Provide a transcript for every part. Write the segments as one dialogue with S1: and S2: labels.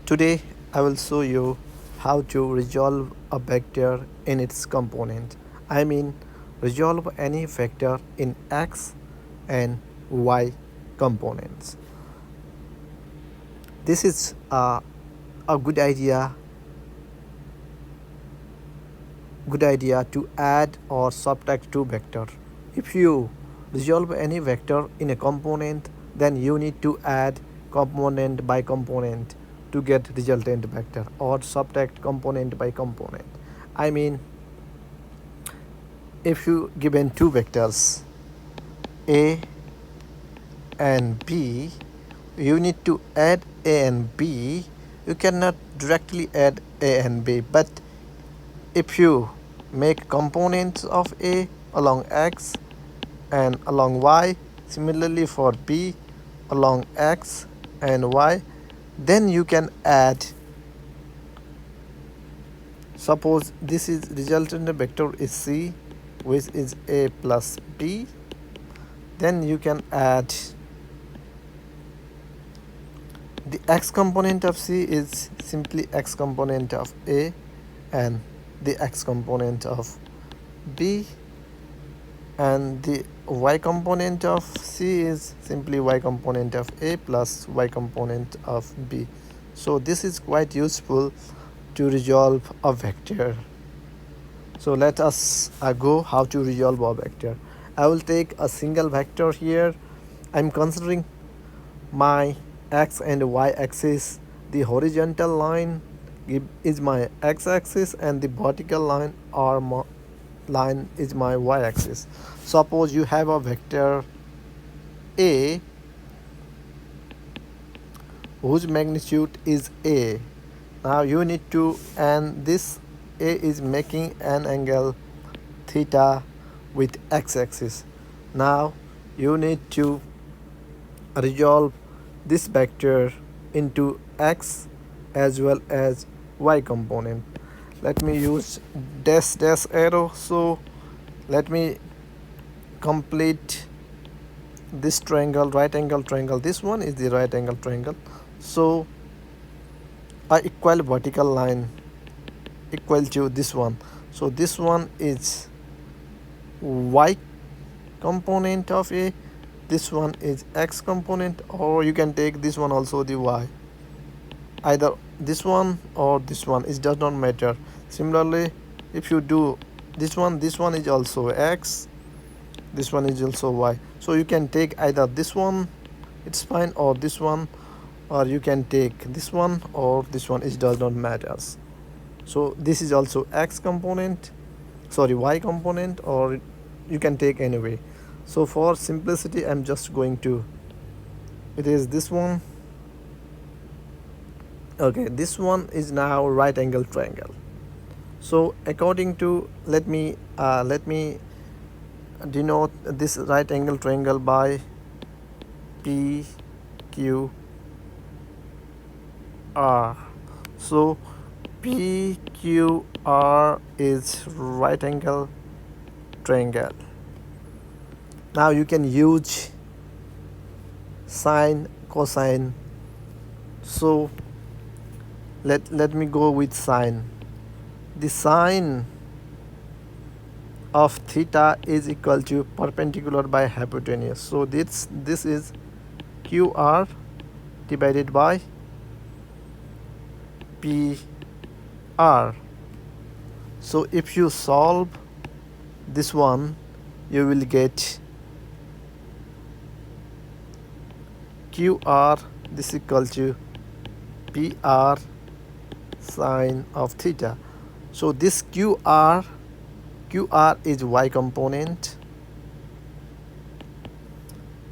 S1: Today I will show you how to resolve a vector in its component. I mean resolve any vector in x and y components. This is a good idea to add or subtract two vectors. If you resolve any vector in a component, then you need to add component by component to get resultant vector or subtract component by component. I mean, if you given two vectors a and b, you need to add a and b. You cannot directly add a and b, but if you make components of a along x and along y, similarly for b along x and y, then you can add. Suppose this is resultant vector is c, which is a plus b, then you can add the x component of c is simply x component of a, and the x component of b, and the y component of c is simply y component of a plus y component of b. So this is quite useful to resolve a vector. So let us go how to resolve a vector. I will take a single vector here. I'm considering my x and y axis. The horizontal line is my x axis and the vertical line is my y axis. Suppose you have a vector a whose magnitude is a. Now you need to, and this a is making an angle theta with x axis. Now you need to resolve this vector into x as well as y component. Let me use dash arrow. So let me complete this triangle, right angle triangle. This one is the right angle triangle. So a equal vertical line equal to this one. So this one is y component of a, this one is x component, or you can take this one also the y. Either this one or this one, it does not matter. Similarly, if you do this one is also x, this one is also y. So you can take either this one, it's fine, or this one, or you can take this one or this one, it does not matter. So this is also x component, sorry, y component, or you can take anyway. So for simplicity, I'm just going to, it is this one. Okay, this one is now right angle triangle. So according to, let me denote this right angle triangle by p q r. So p q r is right angle triangle. Now you can use sine, cosine. So let me go with sine. The sine of theta is equal to perpendicular by hypotenuse. So this is qr divided by pr. So if you solve this one, you will get qr, this is equal to pr sine of theta. So this qr is y component,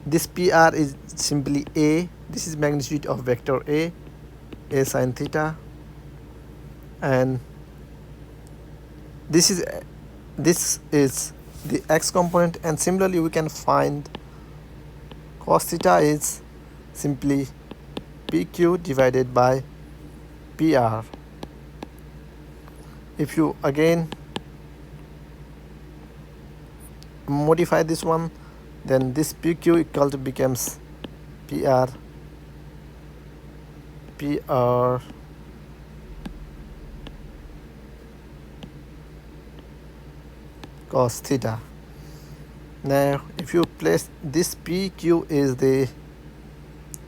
S1: this pr is simply a, this is magnitude of vector a sine theta, and this is the x component. And similarly we can find cos theta is simply pq divided by pr. If you again modify this one, then this pq equal to becomes pr cos theta. Now if you place this PQ is the,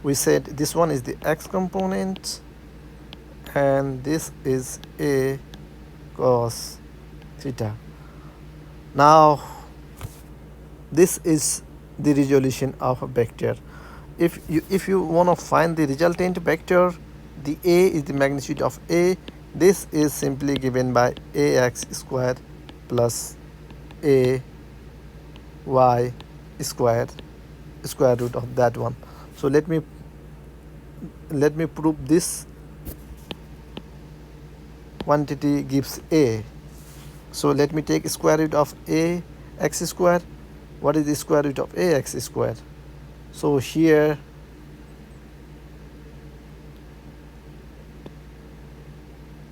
S1: we said this one is the x component and this is a cos theta. Now this is the resolution of a vector. If you want to find the resultant vector, the a is the magnitude of a. This is simply given by ax squared plus a y squared, square root of that one. So let me prove this quantity gives a. So let me take square root of a x squared. What is the square root of ax squared? So here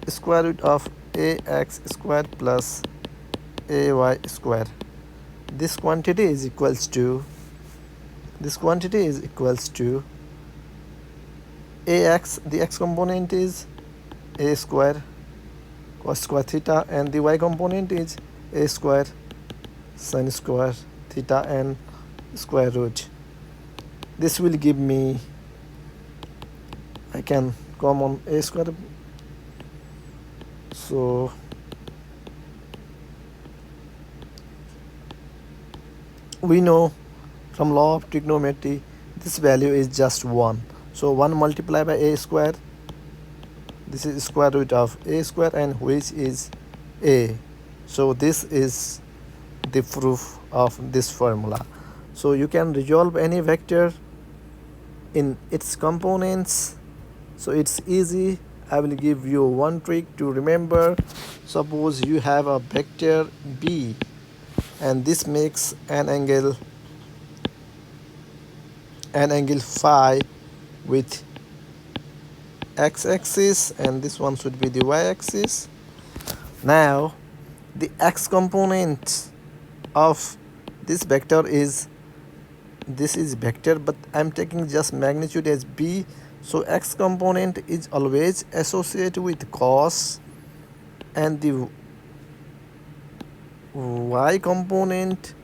S1: square root of ax squared plus ay squared. This quantity is equals to ax, the x component is a square cos square theta and the y component is a square sin square theta and square root. This will give me, I can common a square. So we know from law of trigonometry this value is just 1. So 1 multiplied by a square, this is square root of a square and which is a. So this is the proof of this formula. So you can resolve any vector in its components. So it's easy. I will give you one trick to remember. Suppose you have a vector b and this makes an angle phi with x-axis and this one should be the y-axis. Now the x component of this vector is, this is vector but I'm taking just magnitude as b. So x component is always associated with cos and the y component,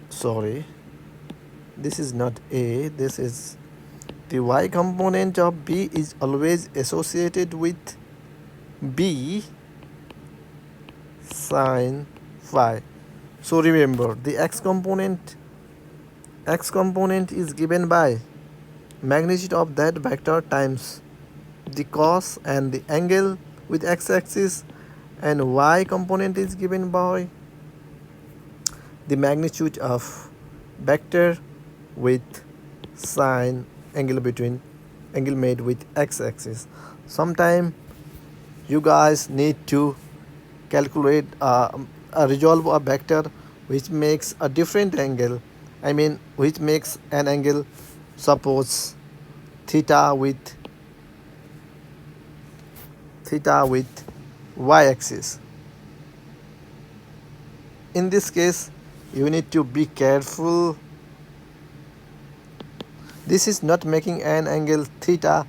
S1: sorry, this is not a, this is the y component of b is always associated with b sin phi. So remember the x component is given by magnitude of that vector times the cos and the angle with x-axis, and y component is given by the magnitude of vector with sine angle made with x-axis. Sometime you guys need to calculate resolve a vector which makes a different angle, which makes an angle, suppose theta with y-axis. In this case you need to be careful. This is not making an angle theta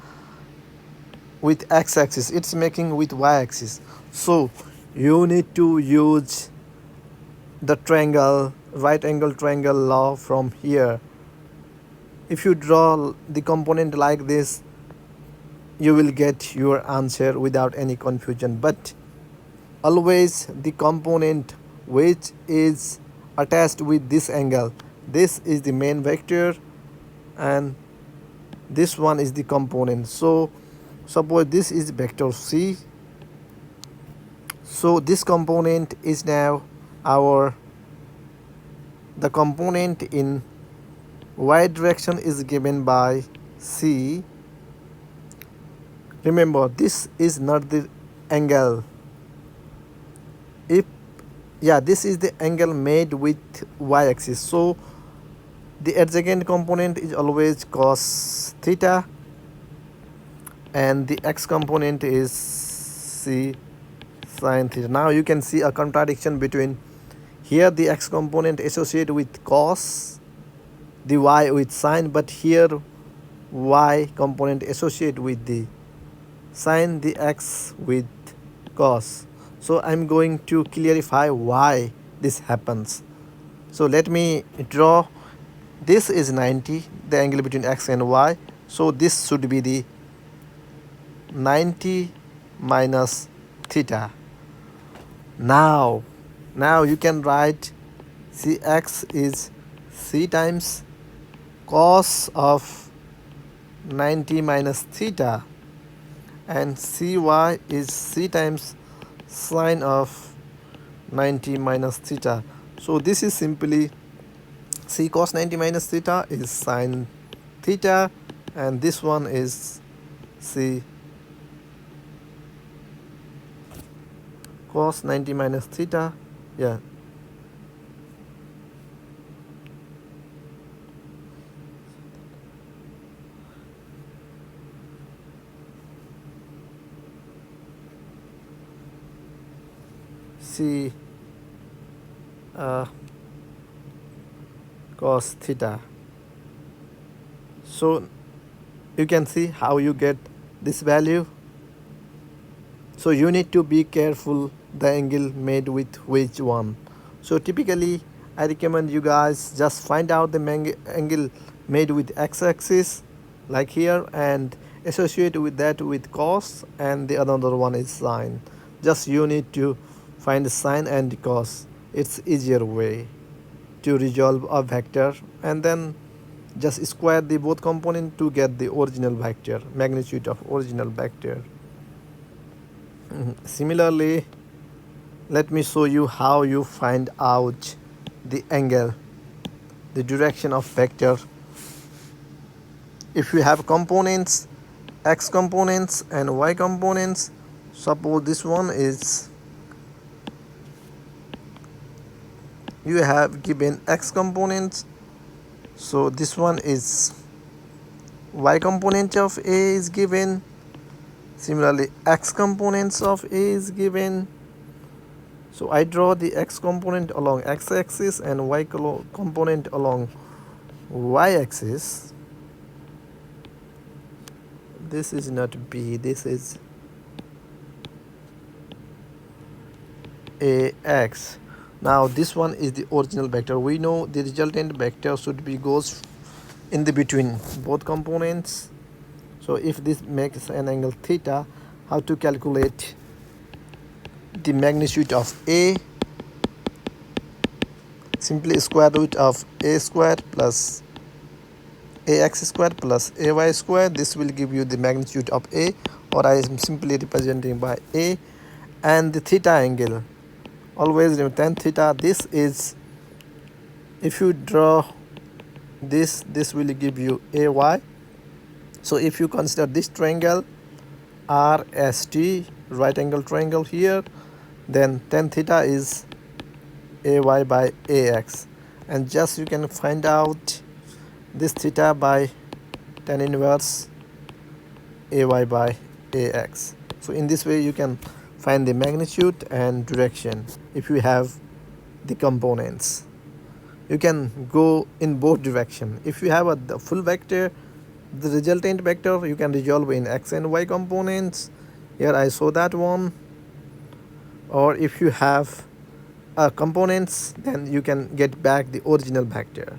S1: with x-axis, it's making with y-axis. So you need to use the triangle, right angle triangle law from here. If you draw the component like this, you will get your answer without any confusion. But always the component which is attached with this angle, this is the main vector and this one is the component. So suppose this is vector c. So this component is now the component in y direction is given by c. Remember this is not the angle. This is the angle made with y-axis. So the adjacent component is always cos theta and the x component is c sin theta. Now you can see a contradiction between here the x component associated with cos, the y with sine, but here y component associated with the sine, the x with cos. So I'm going to clarify why this happens. So let me draw. This is 90, the angle between x and y. So this should be the 90 minus theta. Now you can write Cx is c times cos of 90 minus theta, and Cy is c times sine of 90 minus theta. So this is simply c cos 90 minus theta is sine theta, and this one is c cos 90 minus theta. Yeah. C cos theta. So you can see how you get this value. So you need to be careful the angle made with which one. So typically I recommend you guys just find out the angle made with x-axis like here, and associate with that with cos, and the another one is sine. Just you need to find the sine and cos. It's easier way to resolve a vector, and then just square the both component to get the original vector, magnitude of original vector. Similarly, let me show you how you find out the angle, the direction of vector. If you have components, x components and y components, suppose this one is, you have given x components, so this one is y component of a is given. Similarly, x components of a is given. So I draw the x component along x-axis and y component along y-axis. This is not b, this is ax. Now this one is the original vector. We know the resultant vector should be goes in the between both components. So if this makes an angle theta, how to calculate the magnitude of a? Simply square root of a squared plus ax squared plus ay squared. This will give you the magnitude of a, or I am simply representing by a. And the theta angle, always remember tan theta. This is, if you draw this will give you ay. So if you consider this triangle RST, right angle triangle here, then tan theta is ay by ax, and just you can find out this theta by tan inverse ay by ax. So in this way you can find the magnitude and direction. If you have the components, you can go in both direction. If you have the full vector, the resultant vector, you can resolve in x and y components. Here I show that one. Or if you have components, then you can get back the original vector.